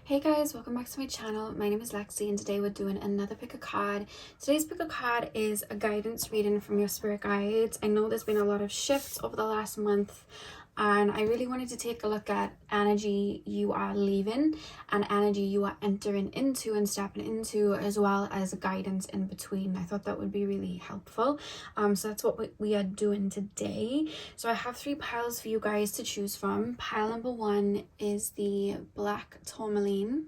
Hey guys, welcome back to my channel. My name is Lexi and today we're doing another pick a card. Today's pick a card is a guidance reading from your spirit guides. I know there's been a lot of shifts over the last month and I really wanted to take a look at energy you are leaving and energy you are entering into and stepping into, as well as guidance in between. I thought that would be really helpful. So that's what we are doing today. So I have 3 piles for you guys to choose from. Pile number 1 is the black tourmaline.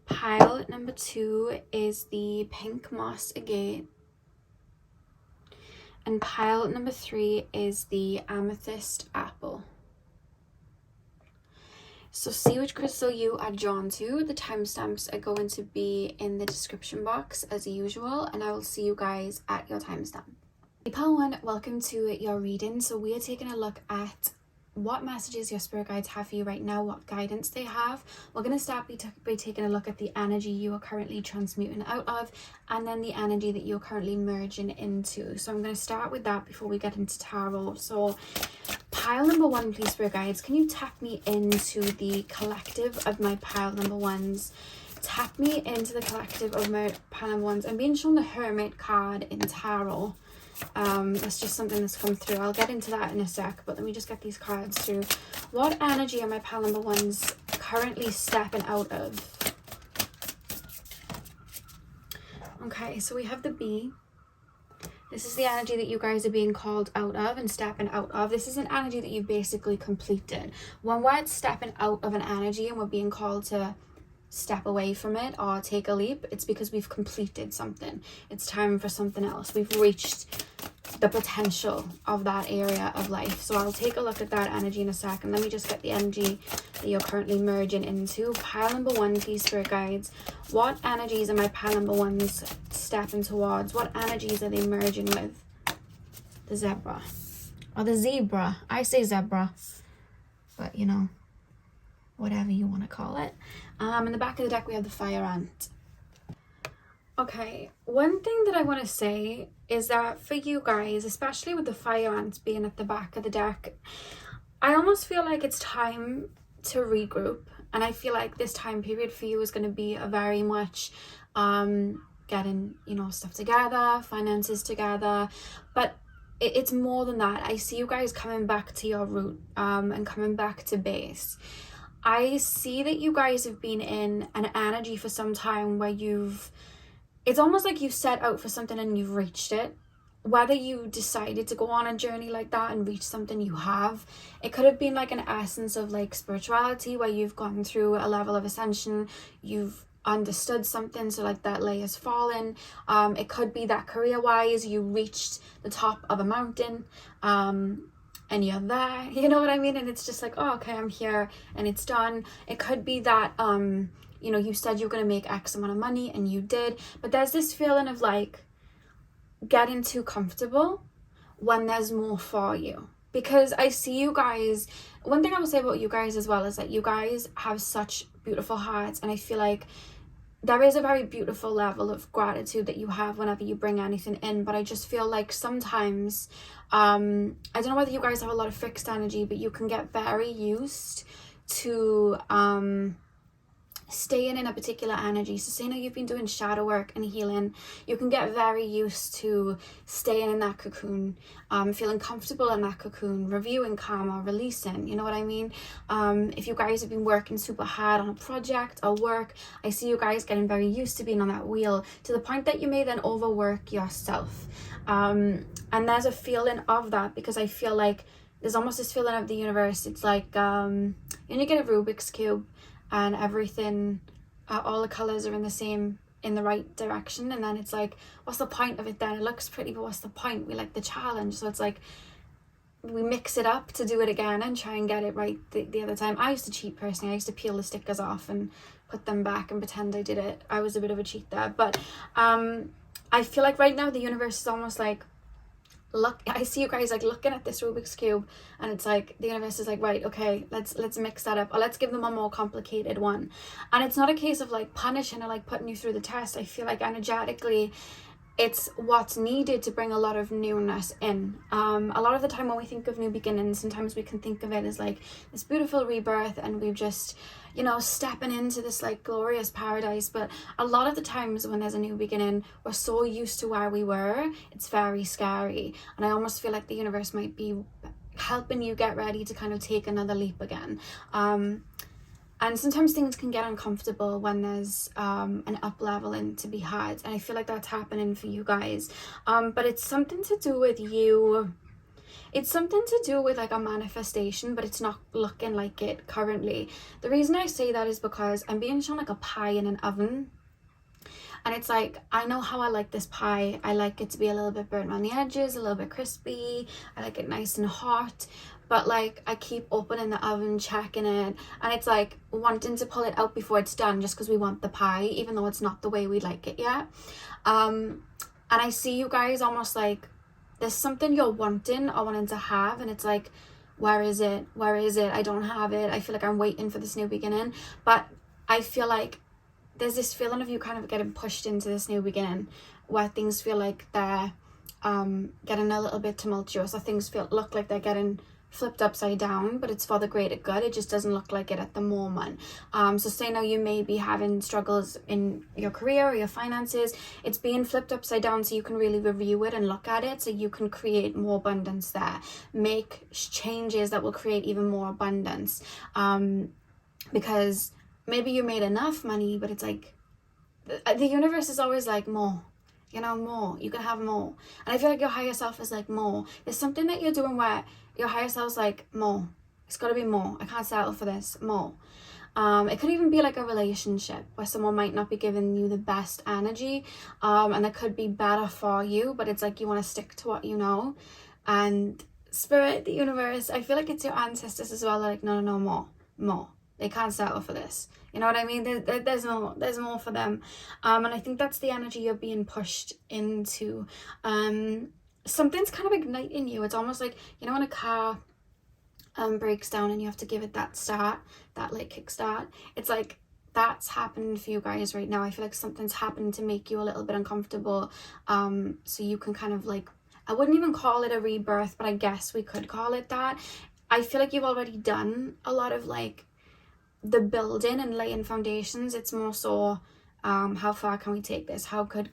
Pile number 2 is the pink moss agate. And pile number 3 is the amethyst apple. So see which crystal you are drawn to. The timestamps are going to be in the description box as usual, and I will see you guys at your timestamp. Pile 1, welcome to your reading. So we are taking a look at what messages your spirit guides have for you right now, what guidance they have. We're going to start by taking a look at the energy you are currently transmuting out of, and then the energy that you're currently merging into. So I'm going to start with that before we get into tarot. So pile number 1, please, spirit guides, can you tap me into the collective of my pile number 1s? Tap me into the collective of my pile number 1s. I'm being shown the Hermit card in tarot. That's just something that's come through. I'll get into that in a sec, but let me just get these cards through. What energy are my pile number 1s currently stepping out of? Okay, so we have the bee. This is the energy that you guys are being called out of and stepping out of. This is an energy that you've basically completed. When we're stepping out of an energy and we're being called to step away from it or take a leap, it's because we've completed something. It's time for something else. We've reached the potential of that area of life. So I'll take a look at that energy in a second. Let me just get the energy that you're currently merging into. Pile number 1, please, spirit guides. What energies are my pile number 1s stepping towards? What energies are they merging with? The zebra or the zebra. I say zebra, but you know, whatever you want to call it. In the back of the deck we have the fire ant. Okay, one thing that I want to say is that for you guys, especially with the fire ants being at the back of the deck, I almost feel like it's time to regroup, and I feel like this time period for you is going to be a very much getting, you know, stuff together, finances together, but it's more than that. I see you guys coming back to your root and coming back to base. I see that you guys have been in an energy for some time where it's almost like you set out for something and you've reached it. Whether you decided to go on a journey like that and reach something, you have. It could have been like an essence of like spirituality where you've gone through a level of ascension, you've understood something, so like that layer's fallen. It could be that career-wise you reached the top of a mountain, and you're there, you know what I mean? And it's just like, oh, okay, I'm here and it's done. It could be that, you know, you said you were going to make X amount of money and you did. But there's this feeling of like getting too comfortable when there's more for you. Because I see you guys, one thing I will say about you guys as well is that you guys have such beautiful hearts. And I feel like there is a very beautiful level of gratitude that you have whenever you bring anything in, but I just feel like sometimes, I don't know whether you guys have a lot of fixed energy, but you can get very used to staying in a particular energy. So say now you've been doing shadow work and healing, you can get very used to staying in that cocoon, feeling comfortable in that cocoon, reviewing karma, releasing, you know what I mean? If you guys have been working super hard on a project or work, I see you guys getting very used to being on that wheel to the point that you may then overwork yourself. And there's a feeling of that because I feel like there's almost this feeling of the universe. It's like, you know, you get a Rubik's Cube and everything, all the colors are in the right direction, and then it's like, what's the point of it then? It looks pretty, but what's the point? We like the challenge. So it's like we mix it up to do it again and try and get it right the other time. I used to cheat personally. I used to peel the stickers off and put them back and pretend I did it. I was a bit of a cheat there, but I feel like right now the universe is almost like, look, I see you guys like looking at this Rubik's Cube and it's like the universe is like, right, okay, let's mix that up, or let's give them a more complicated one. And it's not a case of like punishing or like putting you through the test. I feel like energetically it's what's needed to bring a lot of newness in. A lot of the time when we think of new beginnings, sometimes we can think of it as like this beautiful rebirth, and we've just, you know, stepping into this like glorious paradise. But a lot of the times when there's a new beginning, we're so used to where we were, it's very scary. And I almost feel like the universe might be helping you get ready to kind of take another leap again. And sometimes things can get uncomfortable when there's an up-leveling to be had. And I feel like that's happening for you guys. But it's something to do with you. It's something to do with like a manifestation, but it's not looking like it currently. The reason I say that is because I'm being shown like a pie in an oven. And it's like, I know how I like this pie. I like it to be a little bit burnt around the edges, a little bit crispy. I like it nice and hot. But like, I keep opening the oven, checking it, and it's like wanting to pull it out before it's done just because we want the pie, even though it's not the way we like it yet. And I see you guys almost like there's something you're wanting or wanting to have, and it's like, where is it? Where is it? I don't have it. I feel like I'm waiting for this new beginning. But I feel like there's this feeling of you kind of getting pushed into this new beginning where things feel like they're getting a little bit tumultuous, or things look like they're getting flipped upside down, but it's for the greater good. It just doesn't look like it at the moment. So say now you may be having struggles in your career or your finances. It's being flipped upside down so you can really review it and look at it, so you can create more abundance there. Make changes that will create even more abundance. Because maybe you made enough money, but it's like the universe is always like more. You know, more. You can have more. And I feel like your higher self is like more. There's something that you're doing where your higher self's like, more. It's got to be more. I can't settle for this. More. It could even be like a relationship where someone might not be giving you the best energy. And that could be better for you, but it's like you want to stick to what you know. And spirit, the universe, I feel like it's your ancestors as well. They're like, no, more. They can't settle for this. You know what I mean? There's more for them. And I think that's the energy you're being pushed into. Something's kind of igniting you. It's almost like, you know, when a car breaks down and you have to give it that start, that like kickstart. It's like that's happening for you guys right now. I feel like something's happened to make you a little bit uncomfortable. So you can kind of like, I wouldn't even call it a rebirth, but I guess we could call it that. I feel like you've already done a lot of like the building and laying foundations. It's more so how far can we take this, how good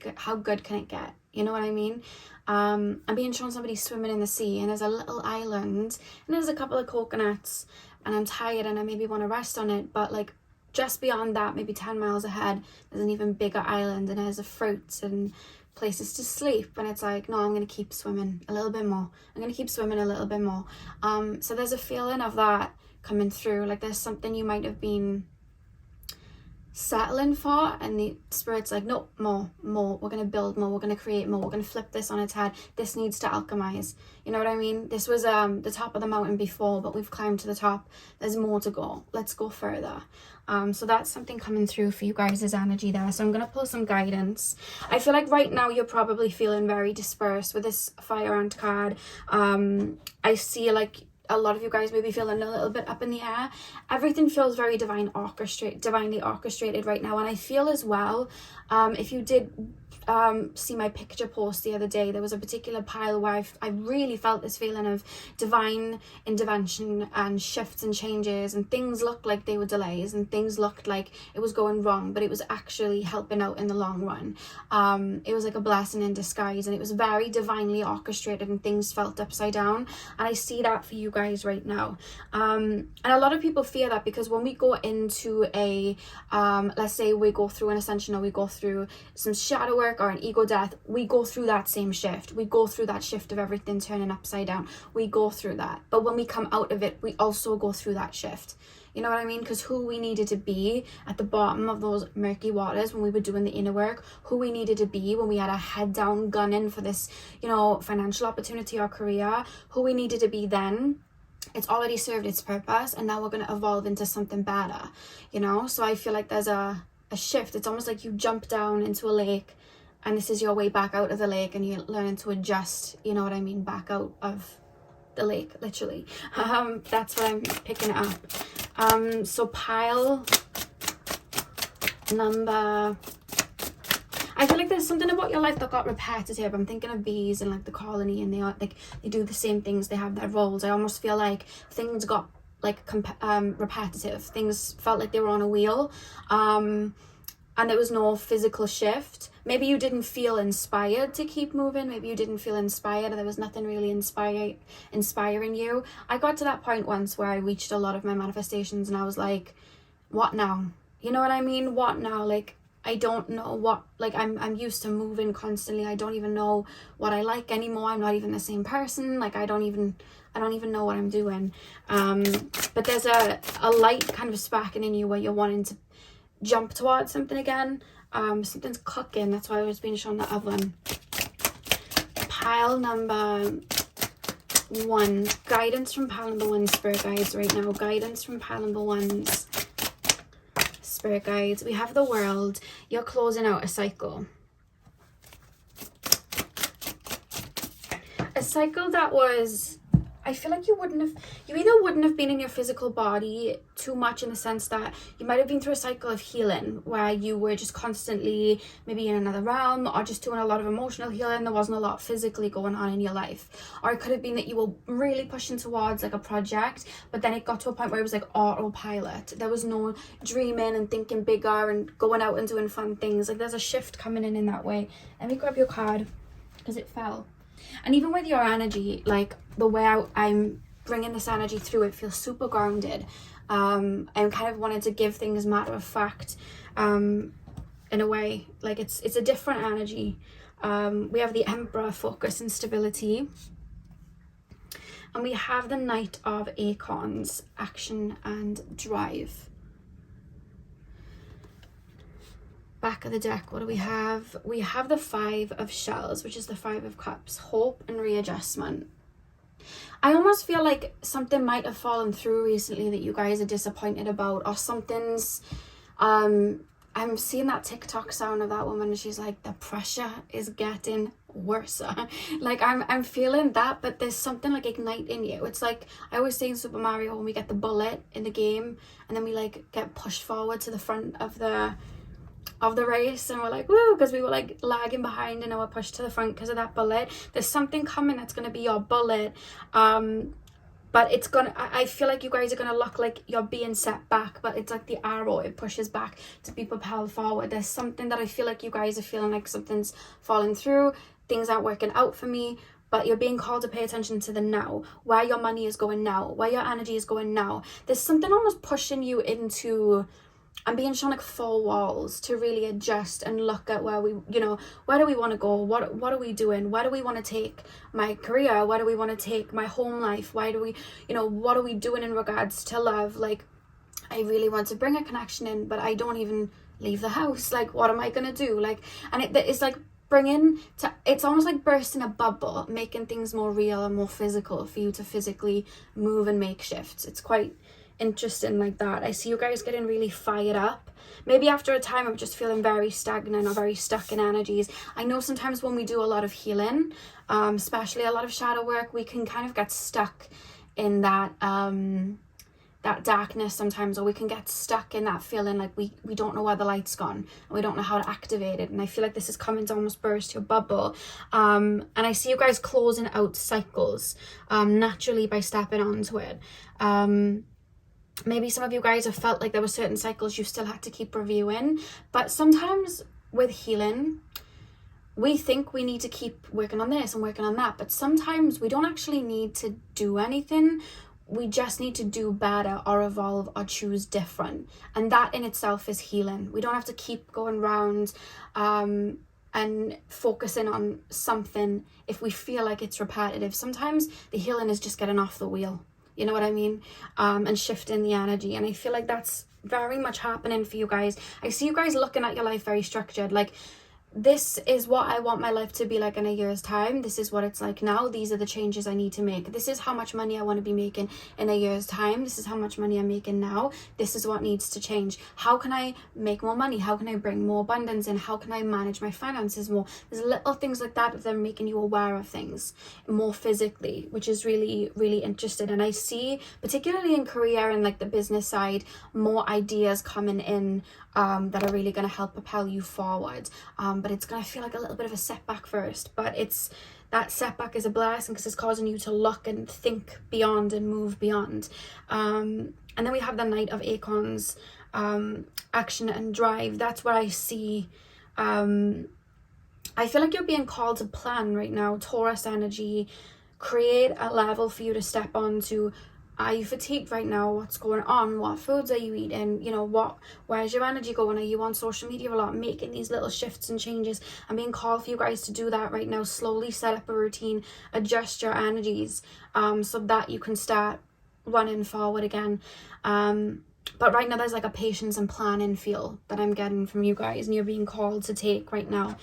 can it get, you know what I mean? I'm being shown somebody swimming in the sea, and there's a little island and there's a couple of coconuts, and I'm tired and I maybe want to rest on it, but like just beyond that, maybe 10 miles ahead, there's an even bigger island, and there's a fruit and places to sleep, and it's like, no, I'm gonna keep swimming a little bit more, I'm gonna keep swimming a little bit more. So there's a feeling of that coming through, like there's something you might have been settling for, and the spirit's like, no, more, we're going to build more, we're going to create more, we're going to flip this on its head, this needs to alchemize, you know what I mean? This was the top of the mountain before, but we've climbed to the top, there's more to go, let's go further. So that's something coming through for you guys' energy there. So I'm going to pull some guidance. I feel like right now you're probably feeling very dispersed with this fire ant card. I see like a lot of you guys may be feeling a little bit up in the air. Everything feels very divinely orchestrated right now. And I feel as well, if you did see my picture post the other day, there was a particular pile where I really felt this feeling of divine intervention and shifts and changes, and things looked like they were delays and things looked like it was going wrong, but it was actually helping out in the long run. It was like a blessing in disguise, and it was very divinely orchestrated, and things felt upside down. And I see that for you guys right now. And a lot of people fear that, because when we go into a let's say we go through an ascension, or we go through some shadow work or an ego death, we go through that same shift. We go through that shift of everything turning upside down. We go through that. But when we come out of it, we also go through that shift. You know what I mean? Because who we needed to be at the bottom of those murky waters when we were doing the inner work, who we needed to be when we had our head down gunning for this, you know, financial opportunity or career, who we needed to be then, it's already served its purpose, and now we're going to evolve into something better, you know? So I feel like there's a shift. It's almost like you jump down into a lake, and this is your way back out of the lake, and you're learning to adjust, you know what I mean, back out of the lake, literally. That's what I'm picking up. So pile number, I feel like there's something about your life that got repetitive. I'm thinking of bees and like the colony, and they are like, they do the same things, they have their roles. I almost feel like things got like repetitive. Things felt like they were on a wheel, and there was no physical shift. Maybe you didn't feel inspired to keep moving. Maybe you didn't feel inspired. There was nothing really inspiring you. I got to that point once where I reached a lot of my manifestations and I was like, what now? You know what I mean? What now? Like, I don't know what, like, I'm used to moving constantly. I don't even know what I like anymore. I'm not even the same person. Like, I don't even know what I'm doing. But there's a light kind of sparking in you where you're wanting to jump towards something again. Something's cooking. That's why I was being shown the oven. Pile number 1. Guidance from pile number 1, spirit guides right now. Guidance from pile number 1's spirit guides. We have the World. You're closing out a cycle. A cycle that was, I feel like you either wouldn't have been in your physical body too much, in the sense that you might have been through a cycle of healing where you were just constantly maybe in another realm, or just doing a lot of emotional healing. There wasn't a lot physically going on in your life. Or it could have been that you were really pushing towards like a project, but then it got to a point where it was like autopilot. There was no dreaming and thinking bigger and going out and doing fun things. Like, there's a shift coming in that way. Let me grab your card because it fell. And even with your energy, like the way I'm bringing this energy through, it feels super grounded. I'm kind of wanted to give things matter of fact, in a way. Like, it's a different energy. We have the Emperor, focus and stability. And we have the Knight of Acorns, action and drive. Back of the deck, what do we have? We have the 5 of Shells, which is the 5 of Cups, hope and readjustment. I almost feel like something might have fallen through recently that you guys are disappointed about, or something's, I'm seeing that TikTok sound of that woman, and she's like, the pressure is getting worse. Like, I'm feeling that, but there's something like igniting you. It's like, I always say in Super Mario, when we get the bullet in the game, and then we like get pushed forward to the front of the race, and we're like, woo, because we were like lagging behind, and now we're pushed to the front because of that bullet. There's something coming that's going to be your bullet, but it's gonna, I feel like you guys are going to look like you're being set back, but it's like the arrow, it pushes back to be propelled forward. There's something that I feel like you guys are feeling like something's falling through, things aren't working out for me, but you're being called to pay attention to the now, where your money is going now, where your energy is going now. There's something almost pushing you into, I'm being shown like 4 walls to really adjust and look at where we, you know, where do we want to go? What are we doing? Where do we want to take my career? Where do we want to take my home life? Why do we, you know, what are we doing in regards to love? Like, I really want to bring a connection in, but I don't even leave the house. Like, what am I going to do? Like, and it's like it's almost like bursting a bubble, making things more real and more physical for you to physically move and make shifts. It's quite interesting like that. I see you guys getting really fired up. Maybe after a time I'm just feeling very stagnant or very stuck in energies. I know sometimes when we do a lot of healing, especially a lot of shadow work, we can kind of get stuck in that that darkness sometimes, or we can get stuck in that feeling like we don't know where the light's gone and we don't know how to activate it. And I feel like this is coming to almost burst your bubble, and I see you guys closing out cycles naturally by stepping onto it. Maybe some of you guys have felt like there were certain cycles you still had to keep reviewing, but sometimes with healing we think we need to keep working on this and working on that, but sometimes we don't actually need to do anything. We just need to do better or evolve or choose different. And that in itself is healing. We don't have to keep going round and focusing on something if we feel like it's repetitive. Sometimes the healing is just getting off the wheel. You know what I mean? And shifting the energy. And I feel like that's very much happening for you guys. I see you guys looking at your life very structured. Like, this is what I want my life to be like in a year's time. This is what it's like now. These are the changes I need to make. This is how much money I want to be making in a year's time. This is how much money I'm making now. This is what needs to change. How can I make more money? How can I bring more abundance in? How can I manage my finances more? There's little things like that are making you aware of things more physically, which is really, really interesting. And I see, particularly in career and like the business side, more ideas coming in that are really going to help propel you forward. but it's going to feel like a little bit of a setback first, but that setback is a blessing because it's causing you to look and think beyond and move beyond. And then we have the Knight of Acorns, action and drive. That's what I see. I feel like you're being called to plan right now, Taurus energy. Create a level for you to step on to. Are you fatigued right now? What's going on? What foods are you eating? You know, where's your energy going? Are you on social media a lot? Making these little shifts and changes. I'm being called for you guys to do that right now. Slowly set up a routine, adjust your energies, so that you can start running forward again. But right now there's like a patience and planning feel that I'm getting from you guys, and you're being called to take right now.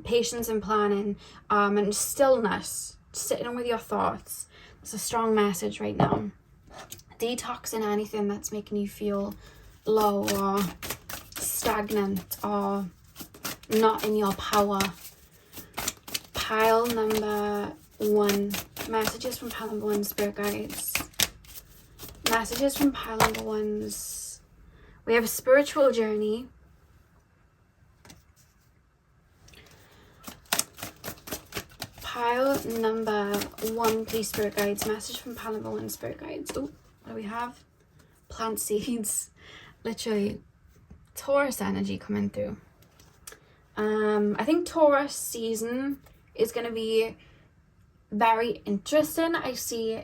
Patience and planning, and stillness, sitting with your thoughts. It's a strong message right now. Detoxing anything that's making you feel low or stagnant or not in your power. Pile number 1. Messages from pile number 1, spirit guides. Messages from pile number 1s. We have a spiritual journey. Pile number 1, please, spirit guides. Message from pile number 1, spirit guides. Oh, what do we have? Plant seeds. Literally, Taurus energy coming through. I think Taurus season is going to be very interesting. I see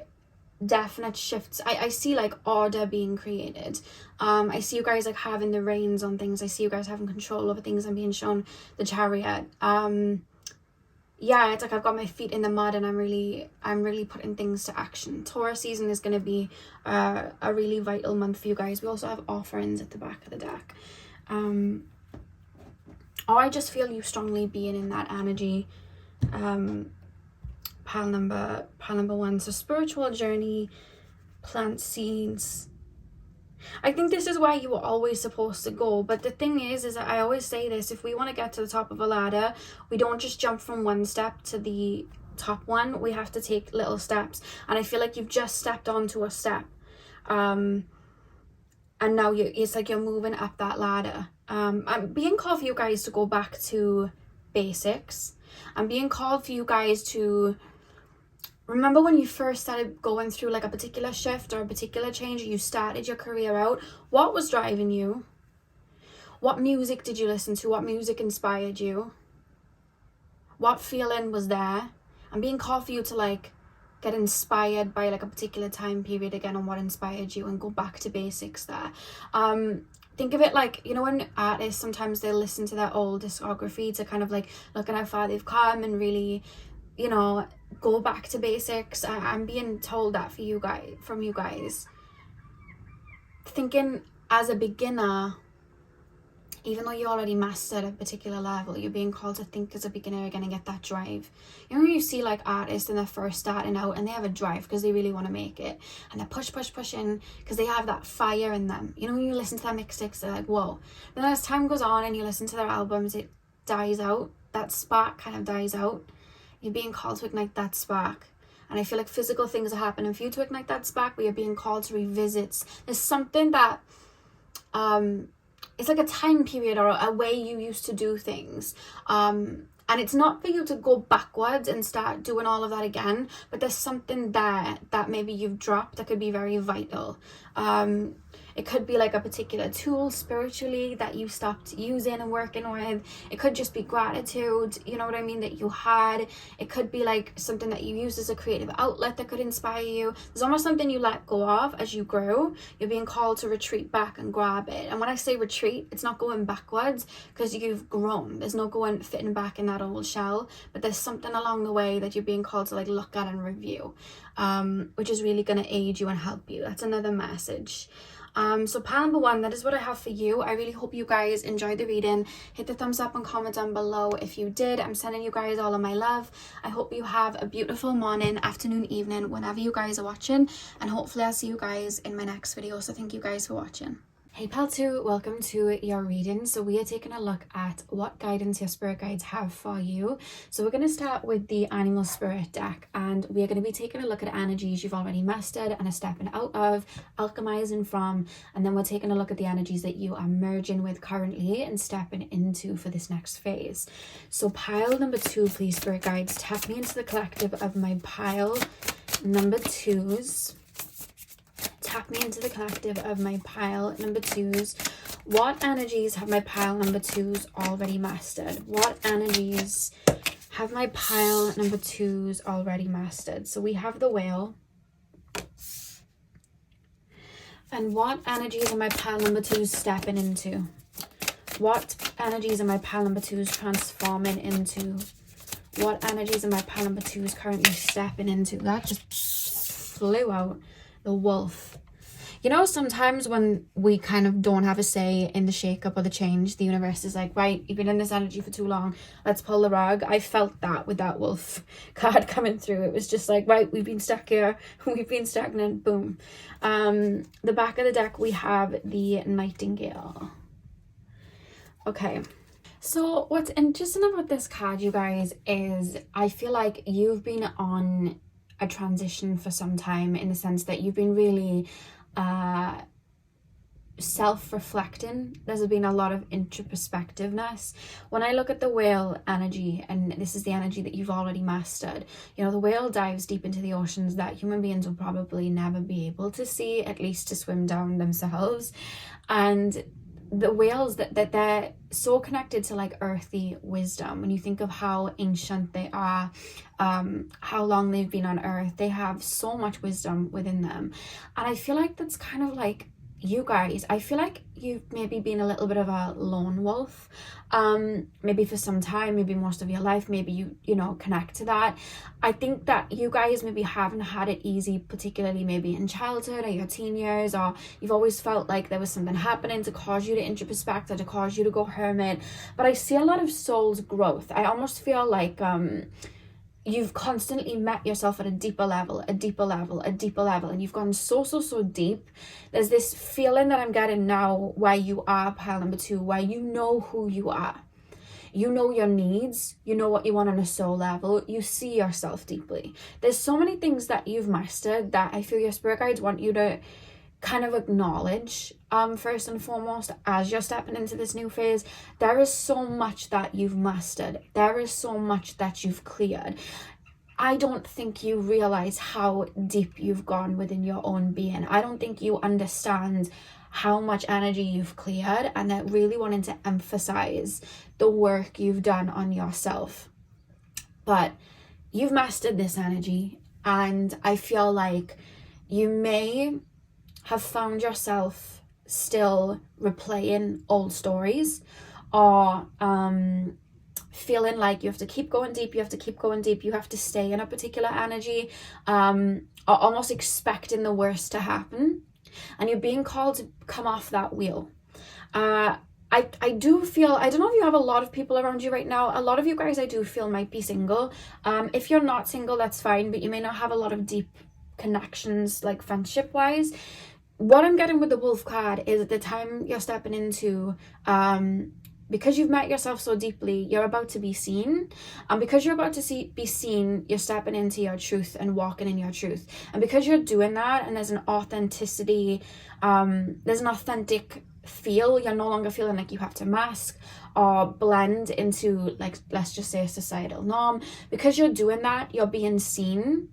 definite shifts. I see like order being created. I see you guys like having the reins on things. I see you guys having control over things. I'm being shown the Chariot. Yeah, it's like I've got my feet in the mud and I'm really putting things to action. Taurus season is going to be a really vital month for you guys. We also have offerings at the back of the deck. Or I just feel you strongly being in that energy. Pile number 1. So spiritual journey, plant seeds. I think this is where you were always supposed to go. But the thing is that I always say this, if we want to get to the top of a ladder, we don't just jump from one step to the top one. We have to take little steps. And I feel like you've just stepped onto a step. And now it's like you're moving up that ladder. I'm being called for you guys to go back to basics. I'm being called for you guys to remember when you first started going through like a particular shift or a particular change, or you started your career out, what was driving you? What music did you listen to? What music inspired you? What feeling was there? I'm being called for you to like get inspired by like a particular time period again on what inspired you and go back to basics there. Think of it like, you know, when artists, sometimes they'll listen to their old discography to kind of like look at how far they've come and really, you know, go back to basics. I'm being told that for you guys, from you guys. Thinking as a beginner, even though you already mastered a particular level, you're being called to think as a beginner again and get that drive. You know, you see like artists and they're first starting out and they have a drive because they really want to make it, and they're pushing because they have that fire in them. You know, when you listen to their mixtapes, they're like, whoa. Then as time goes on and you listen to their albums, it dies out. That spark kind of dies out. You're being called to ignite that spark. And I feel like physical things are happening for you to ignite that spark, but you're being called to revisit. There's something that it's like a time period or a way you used to do things. And it's not for you to go backwards and start doing all of that again, but there's something there that maybe you've dropped that could be very vital. It could be like a particular tool spiritually that you stopped using and working with. It could just be gratitude, you know what I mean, that you had. It could be like something that you used as a creative outlet that could inspire you. There's almost something you let go of as you grow. You're being called to retreat back and grab it. And when I say retreat, it's not going backwards because you've grown. There's no going fitting back in that old shell, but there's something along the way that you're being called to like look at and review, which is really going to aid you and help you. That's another message. So pile number 1, that is what I have for you. I really hope you guys enjoyed the reading. Hit the thumbs up and comment down below if you did. I'm sending you guys all of my love. I hope you have a beautiful morning, afternoon, evening, whenever you guys are watching, and hopefully I'll see you guys in my next video. So thank you guys for watching. Hey pal 2, welcome to your reading. So we are taking a look at what guidance your spirit guides have for you. So we're going to start with the animal spirit deck, and we are going to be taking a look at energies you've already mastered and are stepping out of, alchemizing from, and then we're taking a look at the energies that you are merging with currently and stepping into for this next phase. So pile number 2, please, spirit guides, tap me into the collective of my pile number 2s. Tap me into the collective of my pile number 2s. What energies have my pile number 2s already mastered? What energies have my pile number 2s already mastered? So we have the whale. And what energies are my pile number 2s stepping into? What energies are my pile number 2s transforming into? What energies are my pile number 2s currently stepping into? That just flew out. The wolf. You know, sometimes when we kind of don't have a say in the shake-up or the change, the universe is like, right, you've been in this energy for too long, let's pull the rug. I felt that with that wolf card coming through. It was just like, right, we've been stuck here, we've been stagnant, boom. The back of the deck, we have the nightingale. Okay. So what's interesting about this card, you guys, is I feel like you've been on a transition for some time, in the sense that you've been really self-reflecting. There's been a lot of introspectiveness. When I look at the whale energy, and this is the energy that you've already mastered, you know, the whale dives deep into the oceans that human beings will probably never be able to see, at least to swim down themselves. And the whales, that they're so connected to like earthy wisdom. When you think of how ancient they are, how long they've been on earth, they have so much wisdom within them. And I feel like that's kind of like you guys. I feel like you've maybe been a little bit of a lone wolf, maybe for some time, maybe most of your life, maybe you know, connect to that. I think that you guys maybe haven't had it easy, particularly maybe in childhood or your teen years, or you've always felt like there was something happening to cause you to introspect or to cause you to go hermit. But I see a lot of soul's growth. I almost feel like you've constantly met yourself at a deeper level, and you've gone so deep. There's this feeling that I'm getting now where you are pile number 2, where you know who you are. You know your needs, you know what you want on a soul level, you see yourself deeply. There's so many things that you've mastered that I feel your spirit guides want you to kind of acknowledge, first and foremost, as you're stepping into this new phase. There is so much that you've mastered. There is so much that you've cleared. I don't think you realize how deep you've gone within your own being. I don't think you understand how much energy you've cleared, and that really wanting to emphasize the work you've done on yourself. But you've mastered this energy, and I feel like you may have found yourself still replaying old stories, or feeling like you have to keep going deep, you have to stay in a particular energy, or almost expecting the worst to happen, and you're being called to come off that wheel. I do feel, I don't know if you have a lot of people around you right now. A lot of you guys, I do feel, might be single. If you're not single, that's fine, but you may not have a lot of deep connections, like friendship wise. What I'm getting with the wolf card is at the time you're stepping into, because you've met yourself so deeply, you're about to be seen. And because you're about to be seen, you're stepping into your truth and walking in your truth. And because you're doing that, and there's an authenticity, there's an authentic feel, you're no longer feeling like you have to mask or blend into, like, let's just say, a societal norm. Because you're doing that, you're being seen.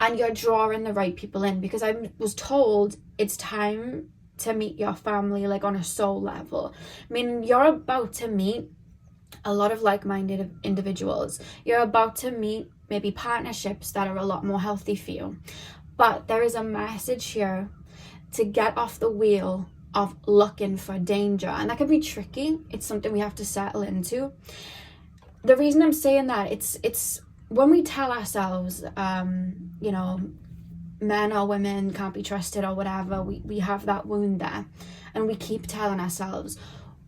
And you're drawing the right people in, because I was told it's time to meet your family, like on a soul level. I mean, you're about to meet a lot of like-minded individuals. You're about to meet maybe partnerships that are a lot more healthy for you. But there is a message here to get off the wheel of looking for danger. And that can be tricky. It's something we have to settle into. The reason I'm saying that, it's when we tell ourselves, you know, men or women can't be trusted or whatever, we have that wound there, and we keep telling ourselves,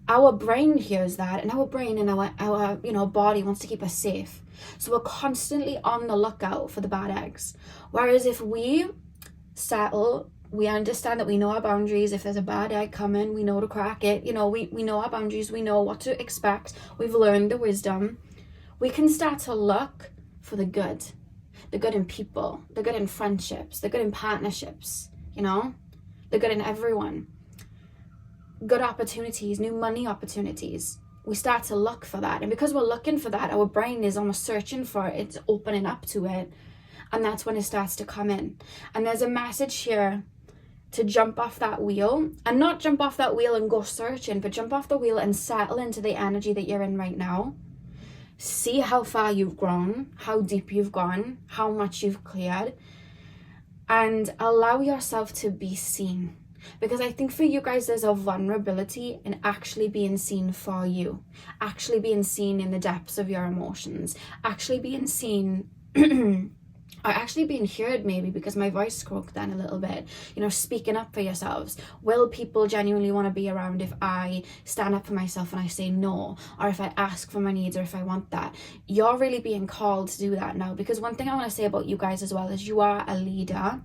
our brain hears that, and our brain and our you know, body wants to keep us safe. So we're constantly on the lookout for the bad eggs. Whereas if we settle, we understand that we know our boundaries. If there's a bad egg coming, we know to crack it. You know, we know our boundaries. We know what to expect. We've learned the wisdom. We can start to look for the good in people, the good in friendships, the good in partnerships, you know, the good in everyone. Good opportunities, new money opportunities. We start to look for that. And because we're looking for that, our brain is almost searching for it. It's opening up to it. And that's when it starts to come in. And there's a message here to jump off that wheel, and not jump off that wheel and go searching, but jump off the wheel and settle into the energy that you're in right now. See how far you've grown, how deep you've gone, how much you've cleared, and allow yourself to be seen. Because I think for you guys, there's a vulnerability in actually being seen for you, actually being seen in the depths of your emotions, actually being seen or actually being heard, maybe, because my voice croaked then a little bit, you know, speaking up for yourselves. Will people genuinely want to be around if I stand up for myself and I say no, or if I ask for my needs, or if I want that? You're really being called to do that now, because one thing I want to say about you guys as well is you are a leader.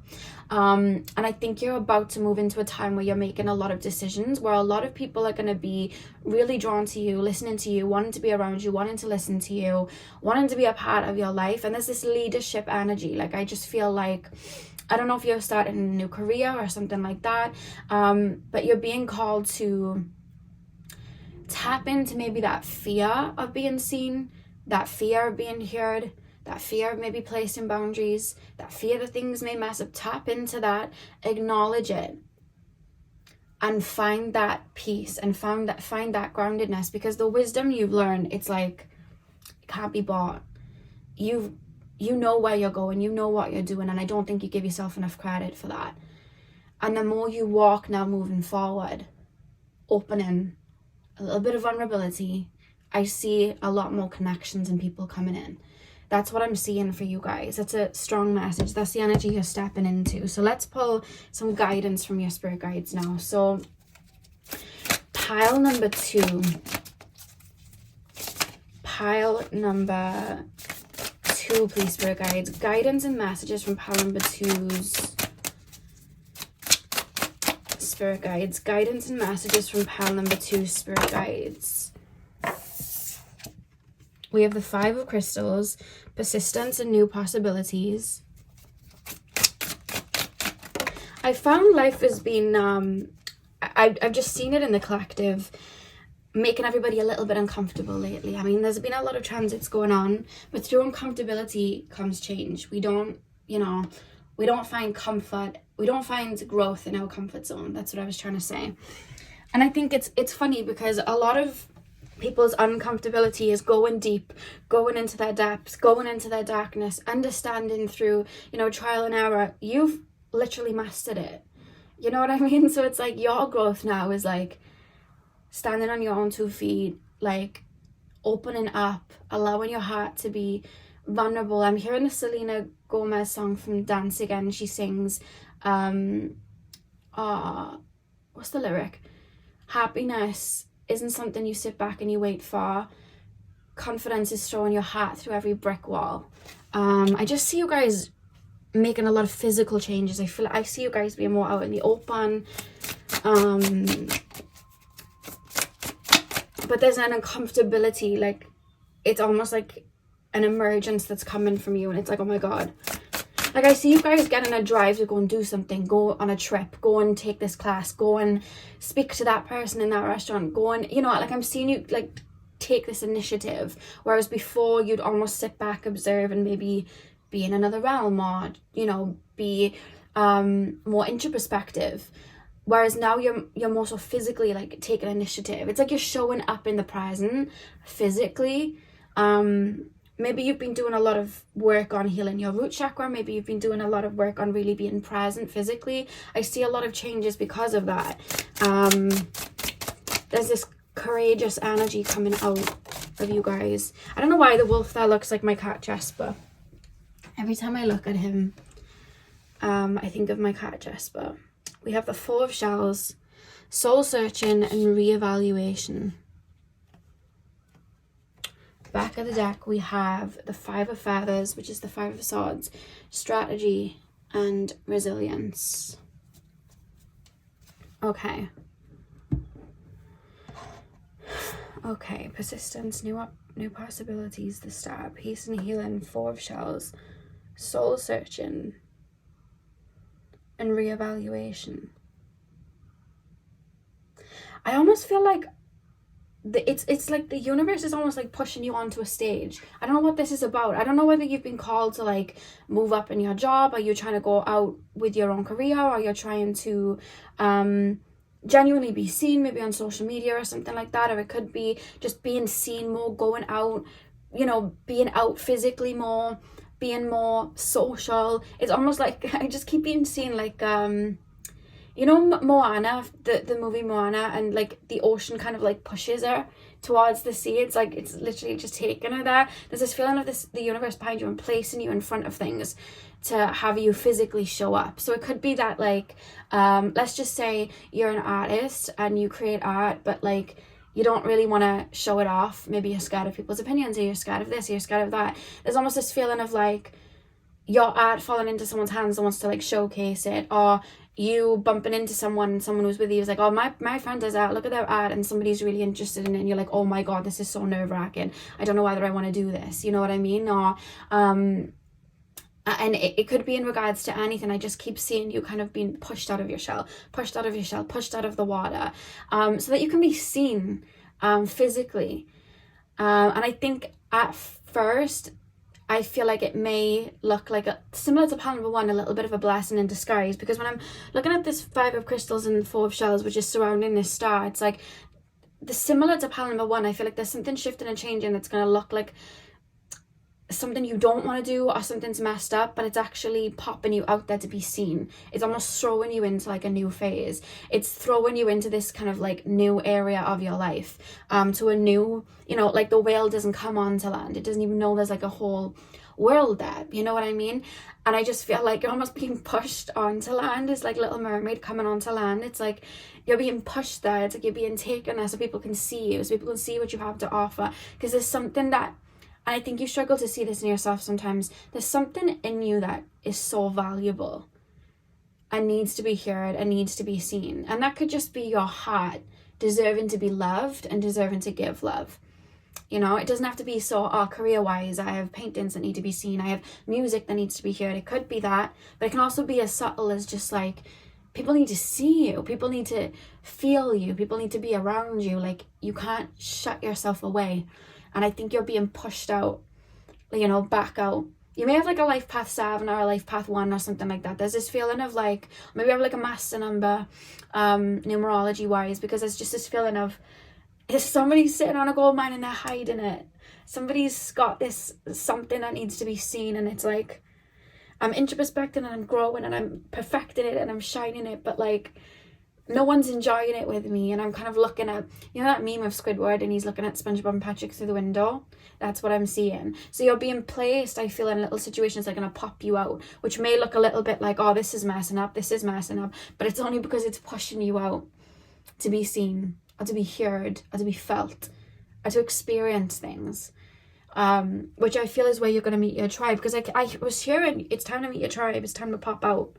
And I think you're about to move into a time where you're making a lot of decisions, where a lot of people are going to be really drawn to you, listening to you, wanting to be around you, wanting to listen to you, wanting to be a part of your life. And there's this leadership energy. Like, I just feel like, I don't know if you're starting a new career or something like that, but you're being called to tap into maybe that fear of being seen, that fear of being heard, that fear of maybe placing boundaries, that fear that things may mess up. Tap into that, acknowledge it, and find that peace, and find that groundedness, because the wisdom you've learned, it's like, it can't be bought. You know where you're going, you know what you're doing, and I don't think you give yourself enough credit for that. And the more you walk now moving forward, opening a little bit of vulnerability, I see a lot more connections and people coming in. That's what I'm seeing for you guys. That's a strong message. That's the energy you're stepping into. So let's pull some guidance from your spirit guides now. So pile number 2. Pile number 2, please, spirit guides. Guidance and messages from pile number 2's spirit guides. Guidance and messages from pile number 2's spirit guides. We have the 5 of Crystals, persistence and new possibilities. I found life has been, I've just seen it in the collective, making everybody a little bit uncomfortable lately. I mean, there's been a lot of transits going on, but through uncomfortability comes change. We don't, you know, we don't find comfort. We don't find growth in our comfort zone. That's what I was trying to say. And I think it's funny because a lot of people's uncomfortability is going deep, going into their depths, going into their darkness, understanding through, you know, trial and error. You've literally mastered it. You know what I mean? So it's like your growth now is like standing on your own 2 feet, like opening up, allowing your heart to be vulnerable. I'm hearing the Selena Gomez song from Dance Again. She sings, what's the lyric? Happiness isn't something you sit back and you wait for. Confidence is throwing your heart through every brick wall. I just see you guys making a lot of physical changes. I see you guys being more out in the open. But there's an uncomfortability, like it's almost like an emergence that's coming from you, and it's like, oh my god. Like, I see you guys getting a drive to go and do something, go on a trip, go and take this class, go and speak to that person in that restaurant, go and, you know, like I'm seeing you like take this initiative, whereas before you'd almost sit back, observe, and maybe be in another realm, or, you know, be more introspective. Whereas now you're more so physically like taking initiative. It's like you're showing up in the present physically. Maybe you've been doing a lot of work on healing your root chakra. Maybe you've been doing a lot of work on really being present physically. I see a lot of changes because of that. There's this courageous energy coming out of you guys. I don't know why the wolf there looks like my cat Jasper. Every time I look at him, I think of my cat Jasper. We have the 4 of Shells, soul searching and reevaluation. Back of the deck, we have the 5 of Feathers, which is the 5 of Swords, strategy and resilience. Okay. Okay, persistence, new possibilities, the Star, peace and healing, 4 of shells, soul searching, and reevaluation. I almost feel like it's like the universe is almost like pushing you onto a stage. I don't know what this is about. I don't know whether you've been called to like move up in your job, or you're trying to go out with your own career, or you're trying to genuinely be seen, maybe on social media or something like that. Or it could be just being seen more, going out, you know, being out physically more, being more social. It's almost like I just keep being seen like you know, Moana, the movie Moana, and like the ocean kind of like pushes her towards the sea. It's like it's literally just taking her there. There's this feeling of the universe behind you and placing you in front of things to have you physically show up. So it could be that like let's just say you're an artist and you create art, but like you don't really want to show it off. Maybe you're scared of people's opinions, or you're scared of this, or you're scared of that. There's almost this feeling of like your art falling into someone's hands that wants to like showcase it, or you bumping into someone who's with you is like, oh, my friend does art, look at their art, and somebody's really interested in it, and you're like, oh my god, this is so nerve-wracking, I don't know whether I want to do this, you know what I mean? Or and it could be in regards to anything. I just keep seeing you kind of being pushed out of your shell, pushed out of the water, so that you can be seen physically. And I think at first I feel like it may look like similar to pile number 1, a little bit of a blessing in disguise, because when I'm looking at this 5 of crystals and 4 of shells, which is surrounding this star, it's like similar to pile number 1. I feel like there's something shifting and changing that's going to look like something you don't want to do, or something's messed up, but it's actually popping you out there to be seen. It's almost throwing you into like a new phase. It's throwing you into this kind of like new area of your life, to a new, you know, like the whale doesn't come onto land. It doesn't even know there's like a whole world there, you know what I mean? And I just feel like you're almost being pushed onto land. It's like Little Mermaid coming onto land. It's like you're being pushed there. It's like you're being taken there so people can see you, so people can see what you have to offer, because there's something that, and I think you struggle to see this in yourself sometimes, there's something in you that is so valuable and needs to be heard and needs to be seen. And that could just be your heart deserving to be loved and deserving to give love. You know, it doesn't have to be so, career-wise, I have paintings that need to be seen, I have music that needs to be heard. It could be that, but it can also be as subtle as just like, people need to see you, people need to feel you, people need to be around you. Like, you can't shut yourself away. And I think you're being pushed out, you know, back out. You may have like a life path 7 or a life path 1 or something like that. There's this feeling of like, maybe I have like a master number, numerology wise, because there's just this feeling of, is somebody sitting on a gold mine and they're hiding it? Somebody's got this something that needs to be seen, and it's like, I'm introspecting and I'm growing and I'm perfecting it and I'm shining it, but like, no one's enjoying it with me. And I'm kind of looking at, you know that meme of Squidward and he's looking at SpongeBob and Patrick through the window? That's what I'm seeing. So you're being placed, I feel, in little situations that are going to pop you out, which may look a little bit like, oh, this is messing up, but it's only because it's pushing you out to be seen, or to be heard, or to be felt, or to experience things, which I feel is where you're going to meet your tribe. Because I was hearing, it's time to meet your tribe, it's time to pop out,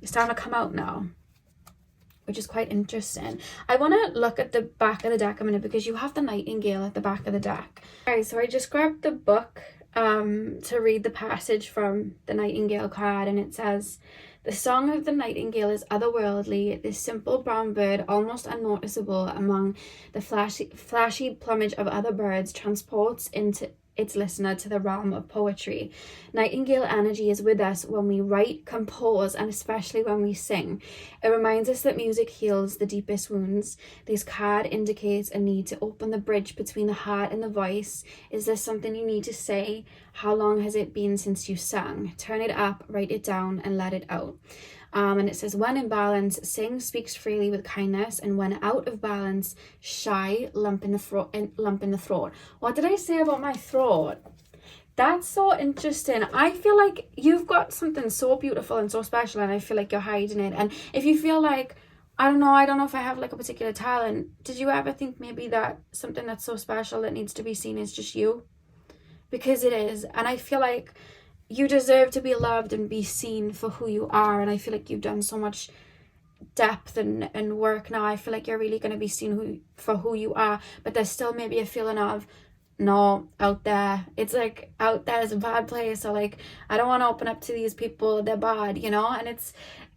it's time to come out now, which is quite interesting. I want to look at the back of the deck a minute, because you have the Nightingale at the back of the deck. Alright, so I just grabbed the book to read the passage from the Nightingale card, and it says, "The song of the nightingale is otherworldly. This simple brown bird, almost unnoticeable among the flashy plumage of other birds, transports into its listener to the realm of poetry. Nightingale energy is with us when we write, compose, and especially when we sing. It reminds us that music heals the deepest wounds. This card indicates a need to open the bridge between the heart and the voice. Is there something you need to say? How long has it been since you sang? Turn it up, write it down, and let it out." And it says, "When in balance, sing, speaks freely with kindness, and when out of balance, shy, lump in the throat." What did I say about my throat? That's so interesting. I feel like you've got something so beautiful and so special, and I feel like you're hiding it. And if you feel like, I don't know if I have like a particular talent, did you ever think maybe that something that's so special that needs to be seen is just you? Because it is. And I feel like you deserve to be loved and be seen for who you are. And I feel like you've done so much depth and work now. I feel like you're really going to be seen for who you are, but there's still maybe a feeling of, no, out there, it's like out there is a bad place, or like I don't want to open up to these people, they're bad, you know. And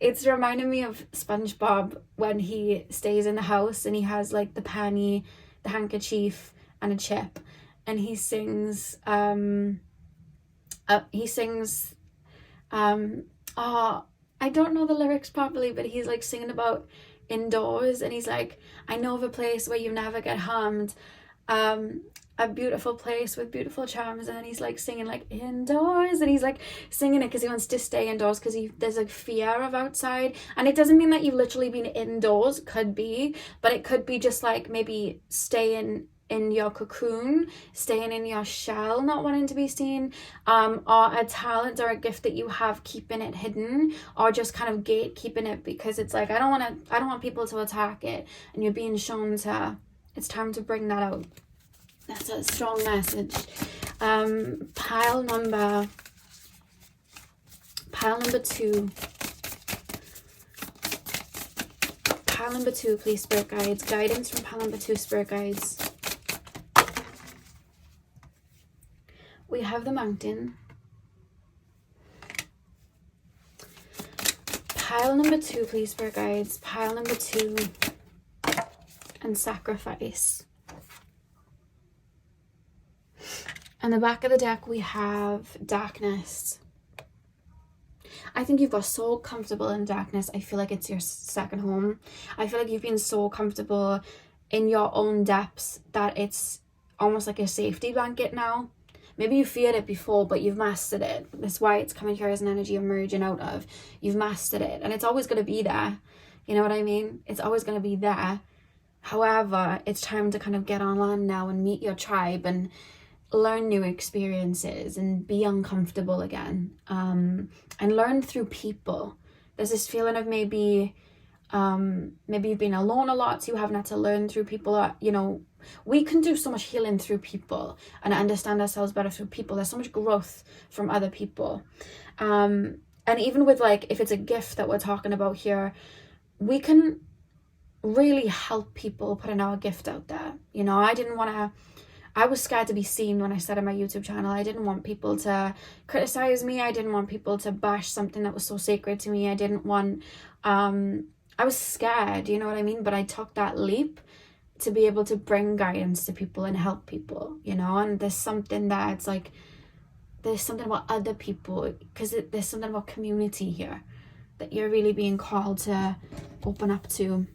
it's reminding me of SpongeBob when he stays in the house and he has like the penny, the handkerchief, and a chip, and he sings I don't know the lyrics properly, but he's like singing about indoors, and he's like, I know of a place where you never get harmed, a beautiful place with beautiful charms, and then he's like singing like indoors, and he's like singing it because he wants to stay indoors because there's like fear of outside. And it doesn't mean that you've literally been indoors, could be, but it could be just like maybe staying in your cocoon, staying in your shell, not wanting to be seen, or a talent or a gift that you have, keeping it hidden, or just kind of gatekeeping it because it's like I don't want people to attack it, and you're being shown to, it's time to bring that out. That's a strong message. Pile number 2. Pile number 2, please, spirit guides. Guidance from pile number 2, spirit guides. We have the Mountain. Pile number 2, please, spirit guides. Pile number 2 and Sacrifice. On the back of the deck, we have Darkness. I think you've got so comfortable in darkness. I feel like it's your second home. I feel like you've been so comfortable in your own depths that it's almost like a safety blanket now. Maybe you feared it before, but you've mastered it. That's why it's coming here as an energy emerging out of. You've mastered it, and it's always going to be there. You know what I mean? It's always going to be there. However, it's time to kind of get on land now and meet your tribe and learn new experiences and be uncomfortable again, and learn through people. There's this feeling of maybe you've been alone a lot, so you haven't had to learn through people. You know, we can do so much healing through people and understand ourselves better through people. There's so much growth from other people, and even with like, if it's a gift that we're talking about here, we can really help people putting our gift out there. You know, I was scared to be seen when I started my YouTube channel. I didn't want people to criticize me. I didn't want people to bash something that was so sacred to me. I didn't want, I was scared, you know what I mean? But I took that leap to be able to bring guidance to people and help people, you know? And there's something that it's like, there's something about other people, because there's something about community here that you're really being called to open up to,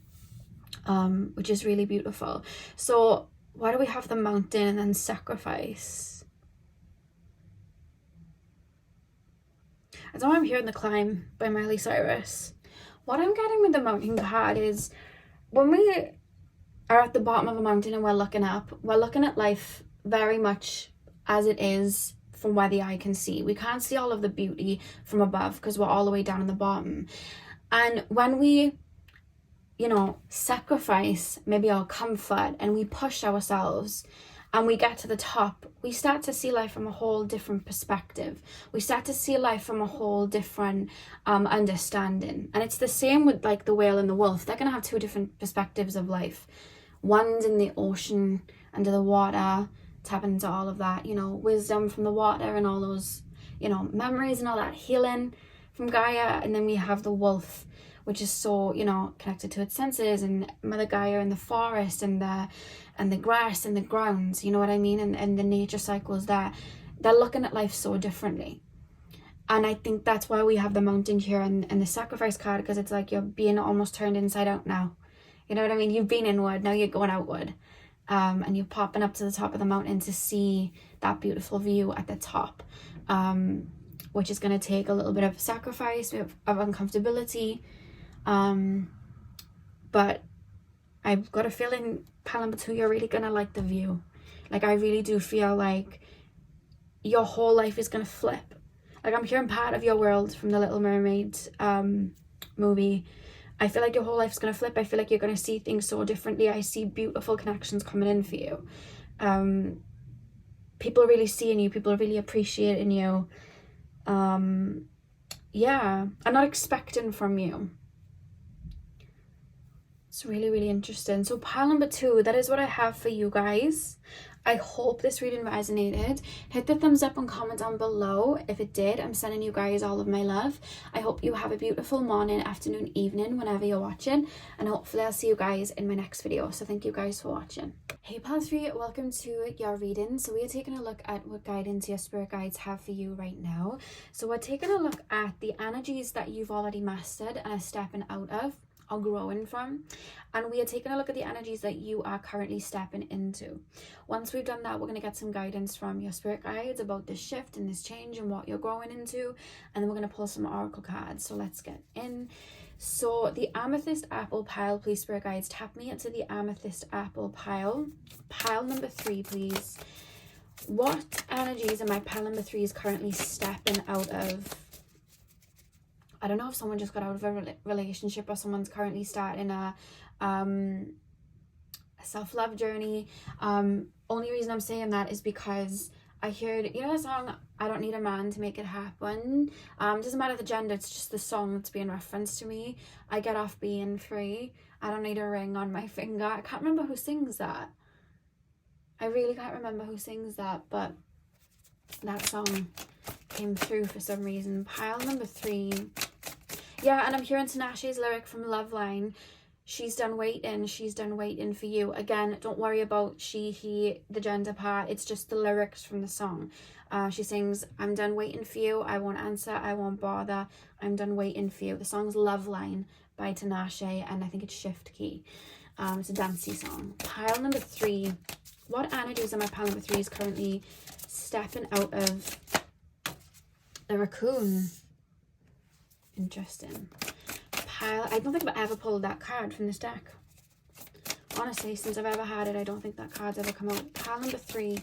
which is really beautiful. So, why do we have the Mountain and then Sacrifice? I don't know, I'm hearing The Climb by Miley Cyrus. What I'm getting with the Mountain card is when we are at the bottom of a mountain and we're looking up, we're looking at life very much as it is from where the eye can see. We can't see all of the beauty from above because we're all the way down in the bottom. And when we, you know, sacrifice maybe our comfort and we push ourselves and we get to the top, we start to see life from a whole different perspective. We start to see life from a whole different understanding. And it's the same with like the whale and the wolf. They're going to have two different perspectives of life. One's in the ocean, under the water, tapping into all of that, you know, wisdom from the water and all those, you know, memories and all that healing from Gaia. And then we have the wolf, which is so, you know, connected to its senses, and Mother Gaia in the forest and the grass and the grounds, you know what I mean? And the nature cycles that they're looking at life so differently. And I think that's why we have the Mountain here and the Sacrifice card, because it's like you're being almost turned inside out now. You know what I mean? You've been inward, now you're going outward. And you're popping up to the top of the mountain to see that beautiful view at the top, which is going to take a little bit of sacrifice, of uncomfortability. But I've got a feeling, pile number 2, you're really going to like the view. Like, I really do feel like your whole life is going to flip. Like, I'm hearing part of your world from the Little Mermaid movie. I feel like your whole life's going to flip. I feel like you're going to see things so differently. I see beautiful connections coming in for you. People are really seeing you. People are really appreciating you. Yeah, I'm not expecting from you. It's really, really interesting. So pile number 2, that is what I have for you guys. I hope this reading resonated. Hit the thumbs up and comment down below if it did. I'm sending you guys all of my love. I hope you have a beautiful morning, afternoon, evening, whenever you're watching. And hopefully I'll see you guys in my next video. So thank you guys for watching. Hey pile 3, welcome to your reading. So we are taking a look at what guidance your spirit guides have for you right now. So we're taking a look at the energies that you've already mastered and are stepping out of, or growing from, and we are taking a look at the energies that you are currently stepping into. Once we've done that, we're going to get some guidance from your spirit guides about this shift and this change and what you're growing into, and then we're going to pull some oracle cards. So let's get in. So the amethyst apple pile, please spirit guides, tap me into the amethyst apple pile number 3, please. What energies am my pile number 3 is currently stepping out of? I don't know if someone just got out of a relationship or someone's currently starting a self-love journey. Only reason I'm saying that is because I heard, you know the song, I Don't Need a Man to Make It Happen? Doesn't matter the gender, it's just the song that's being referenced to me. I get off being free. I don't need a ring on my finger. I can't remember who sings that. I really can't remember who sings that, but that song came through for some reason. Pile number 3. Yeah, and I'm hearing Tinashe's lyric from Loveline. She's done waiting for you. Again, don't worry about she, he, the gender part. It's just the lyrics from the song. She sings, I'm done waiting for you. I won't answer. I won't bother. I'm done waiting for you. The song's Loveline by Tinashe, and I think it's shift key. It's a dancey song. Pile number 3. What energies are my pile number 3 is currently stepping out of the raccoon? Interesting. Pile, I don't think I've ever pulled that card from this deck. Honestly, since I've ever had it, I don't think that card's ever come out. Pile number 3.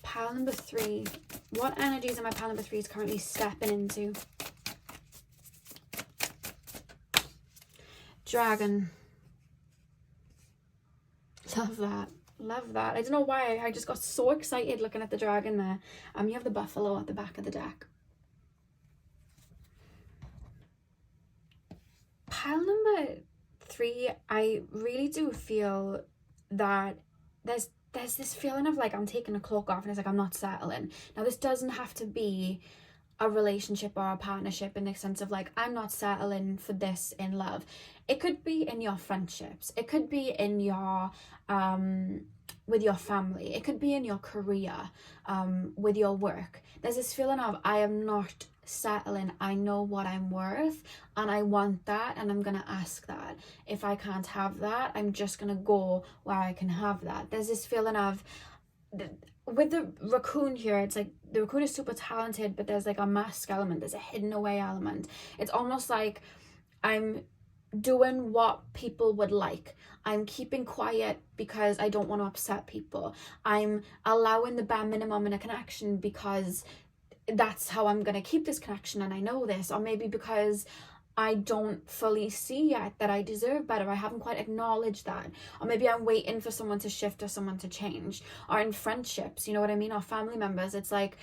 Pile number 3. What energies are my pile number 3 is currently stepping into? Dragon. Love that. Love that. I don't know why. I just got so excited looking at the dragon there. You have the buffalo at the back of the deck. Pile number 3, I really do feel that there's this feeling of like I'm taking a cloak off and it's like I'm not settling. Now this doesn't have to be a relationship or a partnership in the sense of like I'm not settling for this in love. It could be in your friendships. It could be in your with your family. It could be in your career, with your work. There's this feeling of I am not settling. I know what I'm worth and I want that, and I'm gonna ask that. If I can't have that, I'm just gonna go where I can have that. There's this feeling of with the raccoon here, it's like the raccoon is super talented, but there's like a mask element, there's a hidden away element. It's almost like I'm doing what people would like. I'm keeping quiet because I don't want to upset people. I'm allowing the bare minimum in a connection because that's how I'm going to keep this connection and I know this. Or maybe because I don't fully see yet that I deserve better. I haven't quite acknowledged that. Or maybe I'm waiting for someone to shift or someone to change. Or in friendships, you know what I mean? Or family members, it's like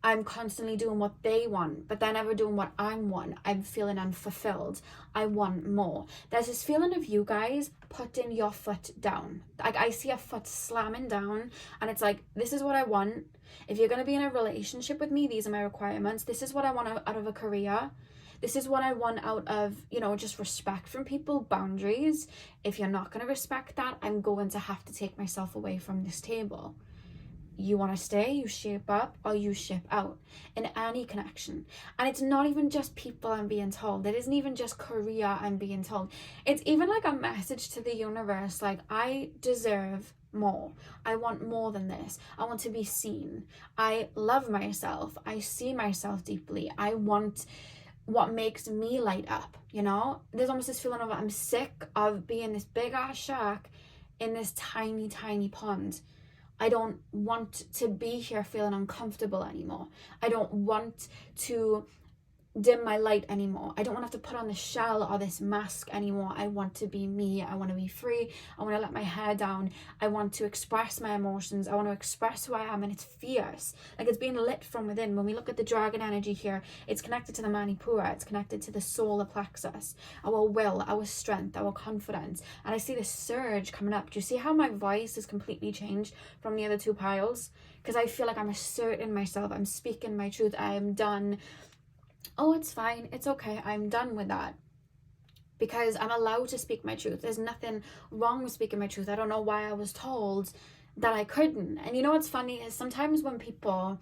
I'm constantly doing what they want, but they're never doing what I want. I'm feeling unfulfilled. I want more. There's this feeling of you guys putting your foot down. Like I see a foot slamming down and it's like, this is what I want. If you're going to be in a relationship with me, these are my requirements. This is what I want out of a career. This is what I want out of, you know, just respect from people, boundaries. If you're not going to respect that, I'm going to have to take myself away from this table. You want to stay, you shape up, or you ship out in any connection. And it's not even just people I'm being told. It isn't even just career I'm being told. It's even like a message to the universe, like I deserve more. I want more than this. I want to be seen. I love myself. I see myself deeply. I want what makes me light up, you know? There's almost this feeling of I'm sick of being this big ass shark in this tiny, tiny pond. I don't want to be here feeling uncomfortable anymore. I don't want to dim my light anymore. I don't want to have to put on this shell or this mask anymore. I want to be me. I want to be free. I want to let my hair down. I want to express my emotions. I want to express who I am, and it's fierce. Like, it's being lit from within. When we look at the dragon energy here, it's connected to the Manipura. It's connected to the solar plexus, our will, our strength, our confidence. And I see this surge coming up. Do you see how my voice is completely changed from the other two piles? Because I feel like I'm asserting myself. I'm speaking my truth. I am done. Oh, it's fine. It's okay. I'm done with that. Because I'm allowed to speak my truth. There's nothing wrong with speaking my truth. I don't know why I was told that I couldn't. And you know what's funny is sometimes when people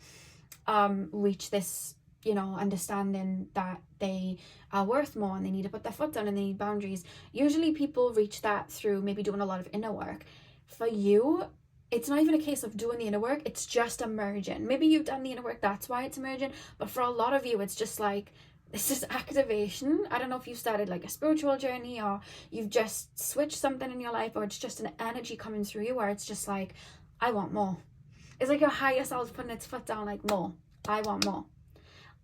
reach this, you know, understanding that they are worth more and they need to put their foot down and they need boundaries, usually people reach that through maybe doing a lot of inner work. For you, it's not even a case of doing the inner work, it's just emerging. Maybe you've done the inner work, that's why it's emerging. But for a lot of you, it's just like, this is activation. I don't know if you've started like a spiritual journey, or you've just switched something in your life, or it's just an energy coming through you where it's just like, I want more. It's like your higher self putting its foot down, like, more. I want more.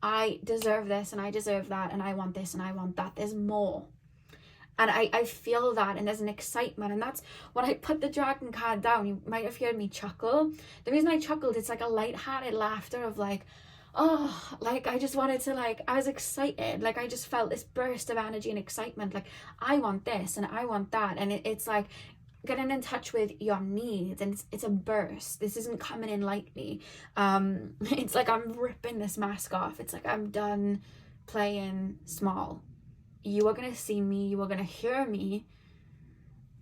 I deserve this and I deserve that, and I want this and I want that. There's more. And I feel that, and there's an excitement. And that's when I put the dragon card down, you might have heard me chuckle. The reason I chuckled, it's like a light-hearted laughter of like, oh, like I just wanted to, like, I was excited. Like, I just felt this burst of energy and excitement. Like, I want this and I want that. And it's like getting in touch with your needs, and it's a burst. This isn't coming in lightly. It's like I'm ripping this mask off. It's like I'm done playing small. You are going to see me, you are going to hear me,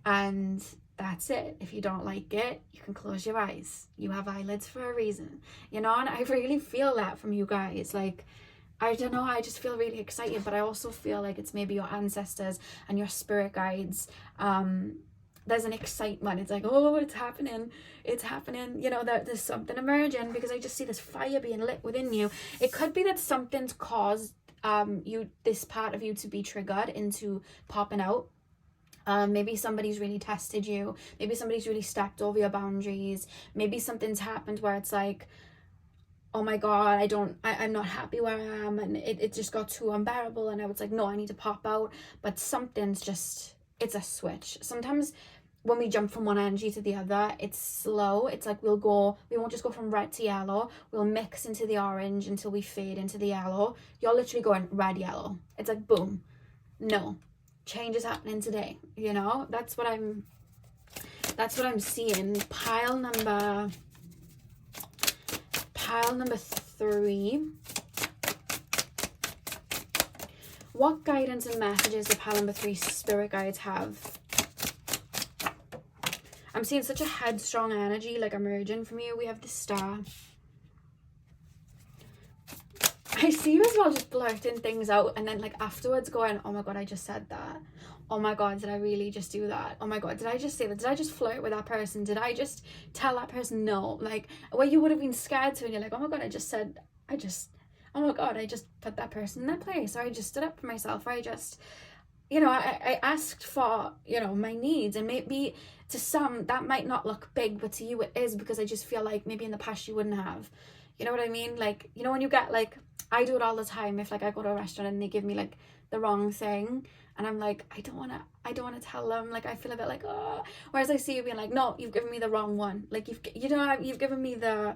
and that's it. If you don't like it, you can close your eyes. You have eyelids for a reason, you know. And I really feel that from you guys. Like, I don't know, I just feel really excited, but I also feel like it's maybe your ancestors and your spirit guides. There's an excitement. It's like, oh, it's happening, you know, there's something emerging, because I just see this fire being lit within you. It could be that something's caused this part of you to be triggered into popping out. Maybe somebody's really tested you. Maybe somebody's really stepped over your boundaries. Maybe something's happened where it's like, oh my God, I'm not happy where I am, and it just got too unbearable, and I was like, no, I need to pop out. But something's just, it's a switch. Sometimes when we jump from one energy to the other, it's slow. It's like we won't just go from red to yellow. We'll mix into the orange until we fade into the yellow. You're literally going red, yellow. It's like, boom. No, change is happening today. You know, that's what I'm seeing. Pile number 3. What guidance and messages do pile number 3 spirit guides have? I'm seeing such a headstrong energy like emerging from you. We have the Star. I see you as well just blurting things out, and then like afterwards going, oh my God, I just said that. Oh my God, did I really just do that? Oh my God, did I just say that? Did I just flirt with that person? Did I just tell that person no? Like, where you would have been scared to, and you're like, oh my God, oh my God, I just put that person in their place, or I just stood up for myself, or I just, you know, I asked for, you know, my needs. And maybe to some that might not look big, but to you it is, because I just feel like maybe in the past you wouldn't have. You know what I mean? Like, you know, when you get like, I do it all the time. If like I go to a restaurant and they give me like the wrong thing, and I'm like, I don't want to tell them, like I feel a bit like, oh, whereas I see you being like, no, you've given me the wrong one. Like you've given me the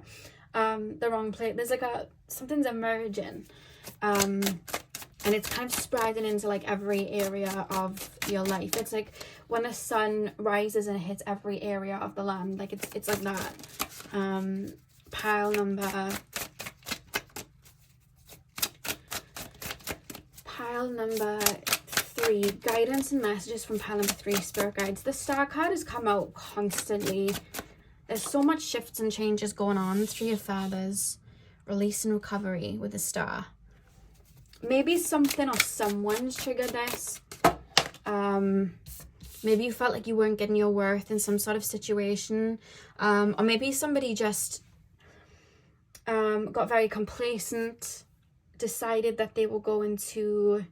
wrong plate. There's like something's emerging. And it's kind of spreading into like every area of your life. It's like when the sun rises and it hits every area of the land. Like it's like that. Pile number 3. Guidance and messages from pile number 3 spirit guides. The Star card has come out constantly. There's so much shifts and changes going on. 3 of Feathers. Release and recovery with the Star. Maybe something or someone's triggered this. Maybe you felt like you weren't getting your worth in some sort of situation. Or maybe somebody just got very complacent, decided that they were going to...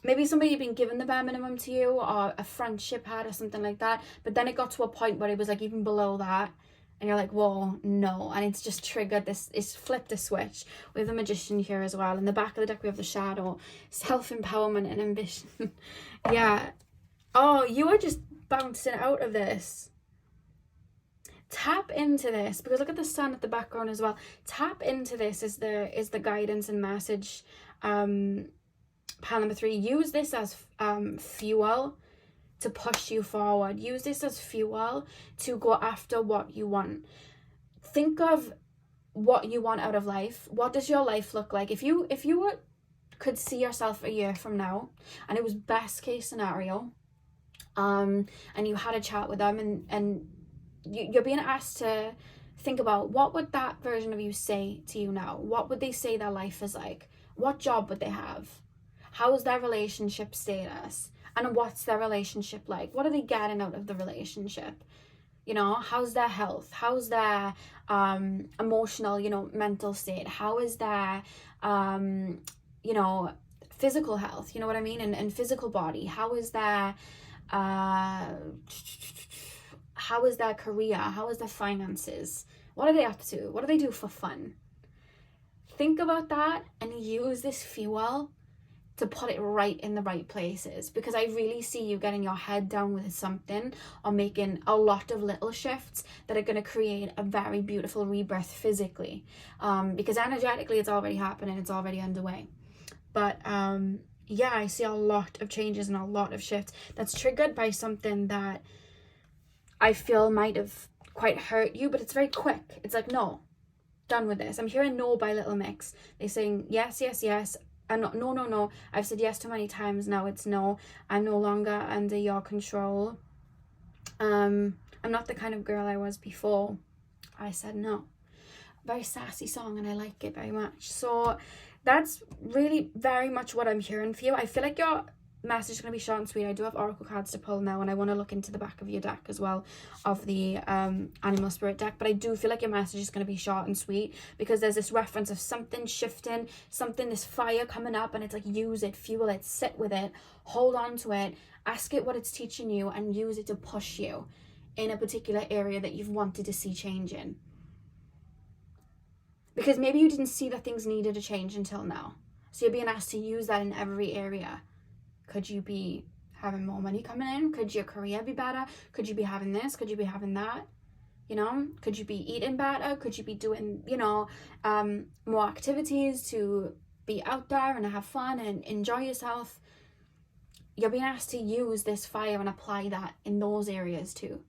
maybe somebody had been given the bare minimum to you, or a friendship had, or something like that. But then it got to a point where it was like even below that. and you're like, whoa, no, and it's just triggered this, it's flipped a switch. We have the Magician here as well. In the back of the deck we have the Shadow, self-empowerment and ambition. Yeah. Oh, you are just bouncing out of this. Tap into this, because look at the sun at the background as well. Tap into this is the guidance and message. Pile number 3. Use this as fuel to push you forward. Use this as fuel to go after what you want. Think of what you want out of life. What does your life look like? If you could see yourself a year from now, and it was best case scenario, and you had a chat with them, and you're being asked to think about, what would that version of you say to you now? What would they say their life is like? What job would they have? How's their relationship status? And what's their relationship like? What are they getting out of the relationship? You know, how's their health? How's their emotional, you know, mental state? How is their, you know, physical health? You know what I mean? And physical body. How is their... how is their career? How is their finances? What are they up to? What do they do for fun? Think about that and use this fuel to put it right in the right places, because I really see you getting your head down with something, or making a lot of little shifts that are going to create a very beautiful rebirth physically, because energetically it's already happening, it's already underway. But yeah, I see a lot of changes and a lot of shifts that's triggered by something that I feel might have quite hurt you, but it's very quick. It's like, no, done with this. I'm hearing no by Little Mix. They're saying yes, yes, yes. And no. I've said yes too many times. Now it's no. I'm no longer under your control. I'm not the kind of girl I was before. I said no. Very sassy song, and I like it very much. So that's really very much what I'm hearing for you. I feel like your message is going to be short and sweet. I do have oracle cards to pull now, and I want to look into the back of your deck as well, of the animal spirit deck, but I do feel like your message is going to be short and sweet, because there's this reference of something shifting, something, this fire coming up, and it's like, use it, fuel it, sit with it, hold on to it, ask it what it's teaching you, and use it to push you in a particular area that you've wanted to see change in. Because maybe you didn't see that things needed a change until now, so you're being asked to use that in every area. Could you be having more money coming in? Could your career be better? Could you be having this? Could you be having that? You know, could you be eating better? Could you be doing, you know, more activities to be out there and have fun and enjoy yourself? You're being asked to use this fire and apply that in those areas too,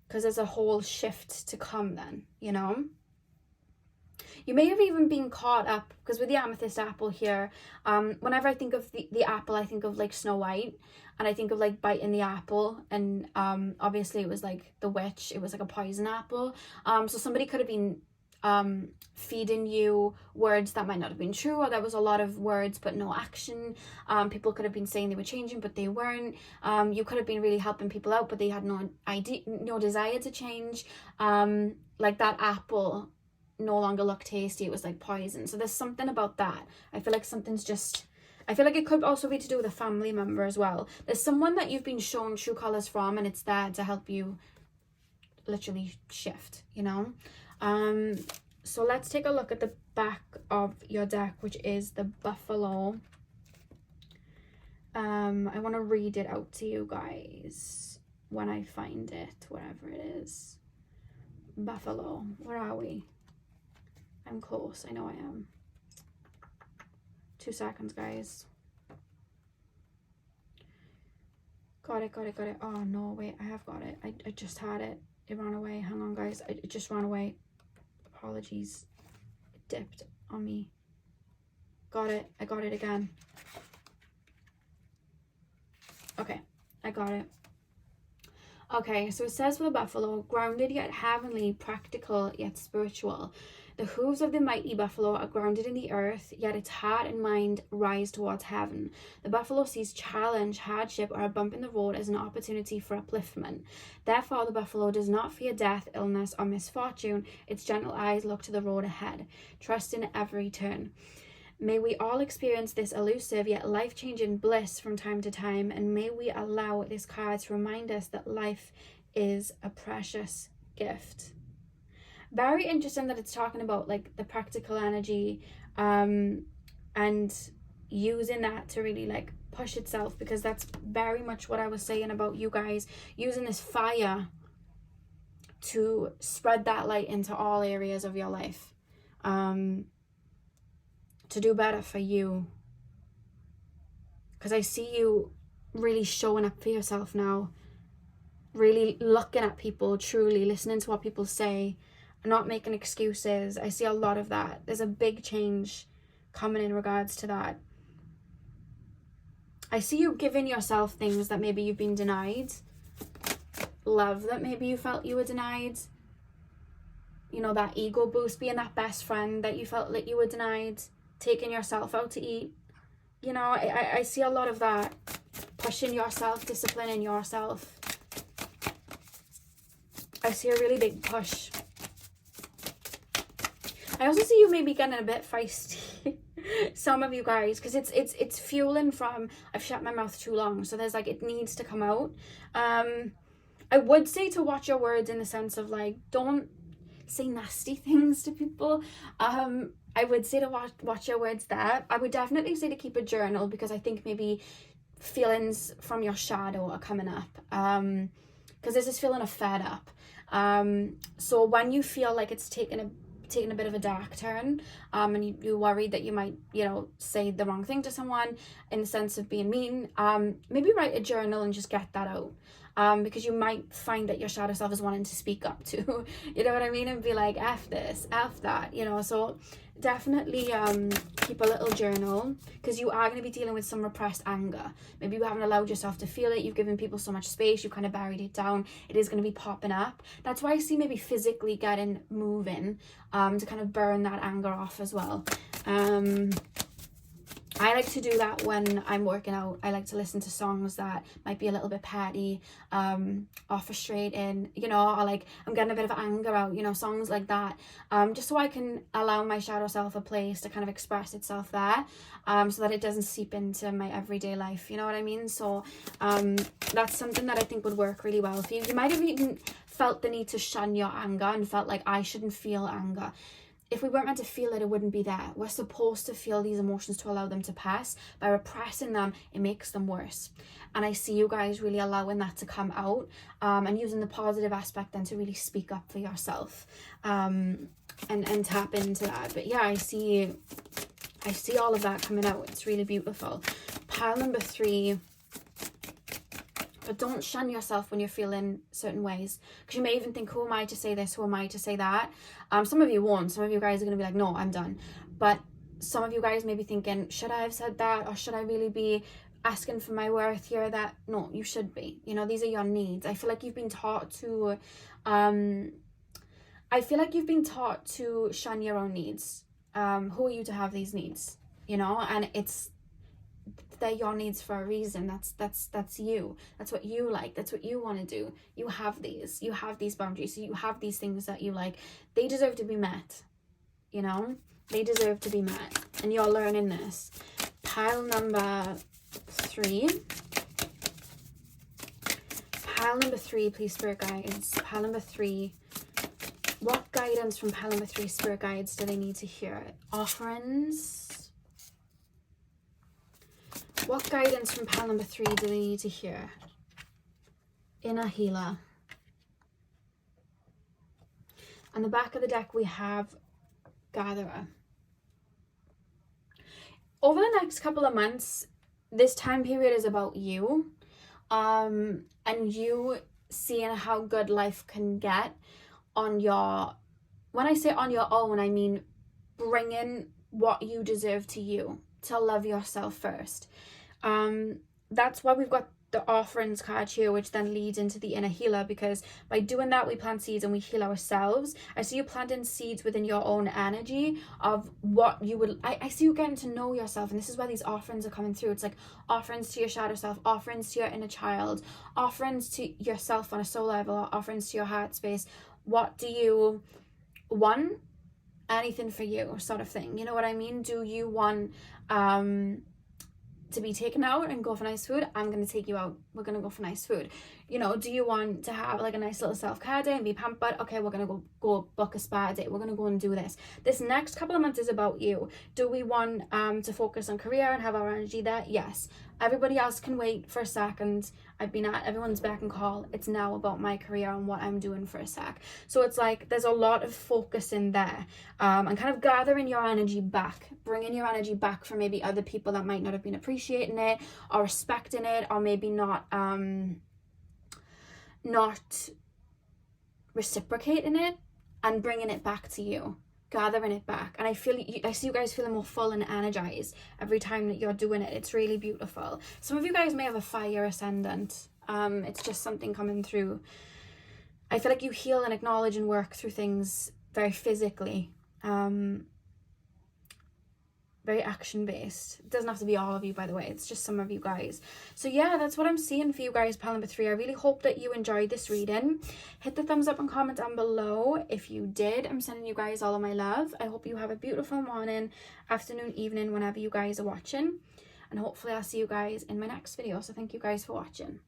because there's a whole shift to come then, you know. You may have even been caught up, because with the amethyst apple here, whenever I think of the apple, I think of like Snow White, and I think of like biting the apple, and obviously it was like the witch, it was like a poison apple. So somebody could have been feeding you words that might not have been true, or there was a lot of words but no action. People could have been saying they were changing but they weren't. You could have been really helping people out, but they had no idea, no desire to change. Like that apple no longer looked tasty, it was like poison. So there's something about that. I feel like something's just, I feel like it could also be to do with a family member as well. There's someone that you've been shown true colors from, and it's there to help you literally shift, you know. So let's take a look at the back of your deck, which is the buffalo. I want to read it out to you guys when I find it, wherever it is. Buffalo, where are we? I'm close, I know I am. 2 seconds, guys. Got it. Oh no, wait, I have got it. I just had it. It ran away. Hang on, guys. It just ran away. Apologies. It dipped on me. Got it. I got it again. Okay, I got it. Okay, so it says for the buffalo, grounded yet heavenly, practical yet spiritual. The hooves of the mighty buffalo are grounded in the earth, yet its heart and mind rise towards heaven. The buffalo sees challenge, hardship, or a bump in the road as an opportunity for upliftment. Therefore, the buffalo does not fear death, illness, or misfortune. Its gentle eyes look to the road ahead, trust in every turn. May we all experience this elusive yet life-changing bliss from time to time, and may we allow this card to remind us that life is a precious gift. Very interesting that it's talking about like the practical energy, and using that to really like push itself, because that's very much what I was saying about you guys using this fire to spread that light into all areas of your life, to do better for you. Because I see you really showing up for yourself now, really looking at people, truly listening to what people say, not making excuses. I see a lot of that. There's a big change coming in regards to that. I see you giving yourself things that maybe you've been denied, love that maybe you felt you were denied, you know, that ego boost, being that best friend that you felt like you were denied, taking yourself out to eat. You know, I see a lot of that, pushing yourself, disciplining yourself. I see a really big push. I also see you maybe getting a bit feisty, some of you guys, because it's fueling from I've shut my mouth too long. So there's like, it needs to come out. I would say to watch your words, in the sense of like, don't say nasty things to people. I would say to watch your words there. I would definitely say to keep a journal, because I think maybe feelings from your shadow are coming up. Because there's this feeling of fed up. So when you feel like it's taking a bit of a dark turn, and you're worried that you might, you know, say the wrong thing to someone in the sense of being mean, maybe write a journal and just get that out. Because you might find that your shadow self is wanting to speak up to, you know what I mean, and be like, F this, F that, you know. So definitely keep a little journal, because you are going to be dealing with some repressed anger. Maybe you haven't allowed yourself to feel it, you've given people so much space, you kind of buried it down, it is going to be popping up. That's why I see maybe physically getting moving, to kind of burn that anger off as well. I like to do that when I'm working out. I like to listen to songs that might be a little bit petty, or frustrating, you know, or like I'm getting a bit of anger out, you know, songs like that, just so I can allow my shadow self a place to kind of express itself there, so that it doesn't seep into my everyday life, you know what I mean? So that's something that I think would work really well for you. You might have even felt the need to shun your anger and felt like, I shouldn't feel anger. If we weren't meant to feel it, it wouldn't be there. We're supposed to feel these emotions to allow them to pass. By repressing them, it makes them worse. And I see you guys really allowing that to come out, and using the positive aspect then to really speak up for yourself, and tap into that. But yeah, I see all of that coming out. It's really beautiful. Pile number 3. But don't shun yourself when you're feeling certain ways, because you may even think, who am I to say this, who am I to say that? Some of you won't. Some of you guys are going to be like, no, I'm done. But some of you guys may be thinking, should I have said that, or should I really be asking for my worth here? That no, you should be. You know, these are your needs. I feel like you've been taught to shun your own needs. Who are you to have these needs? You know, and they're your needs for a reason. That's you. That's what you like. That's what you want to do. You have these boundaries. So you have these things that you like. They deserve to be met. You know, they deserve to be met, and you're learning this. Pile number 3. Pile number 3, please, spirit guides. Pile number 3. What guidance from pile number 3, spirit guides, do they need to hear? Offerings. What guidance from pile number 3 do they need to hear? Inner healer. On the back of the deck, we have gatherer. Over the next couple of months, this time period is about you, and you seeing how good life can get on your, when I say on your own, I mean bringing what you deserve to you, to love yourself first. That's why we've got the offerings card here, which then leads into the inner healer, because by doing that we plant seeds and we heal ourselves. I see you planting seeds within your own energy of what you would, I see you getting to know yourself, and this is where these offerings are coming through. It's like offerings to your shadow self, offerings to your inner child, offerings to yourself on a soul level, offerings to your heart space. What do you want? Anything for you, sort of thing, you know what I mean? Do you want to be taken out and go for nice food? I'm going to take you out. We're going to go for nice food. You know, do you want to have like a nice little self-care day and be pampered? Okay, we're gonna go book a spa day. We're gonna go and do this. This next couple of months is about you. Do we want to focus on career and have our energy there? Yes. Everybody else can wait for a second. I've been at everyone's beck and call. It's now about my career and what I'm doing for a sec. So it's like there's a lot of focus in there, and kind of gathering your energy back, bringing your energy back from maybe other people that might not have been appreciating it or respecting it, or maybe not reciprocating it, and bringing it back to you, gathering it back. And I see you guys feeling more full and energized every time that you're doing it. It's really beautiful. Some of you guys may have a fire ascendant. It's just something coming through. I feel like you heal and acknowledge and work through things very physically, very action-based. It doesn't have to be all of you, by the way. It's just some of you guys. So yeah, that's what I'm seeing for you guys, pile number 3. I really hope that you enjoyed this reading. Hit the thumbs up and comment down below if you did. I'm sending you guys all of my love. I hope you have a beautiful morning, afternoon, evening, whenever you guys are watching. And hopefully I'll see you guys in my next video. So thank you guys for watching.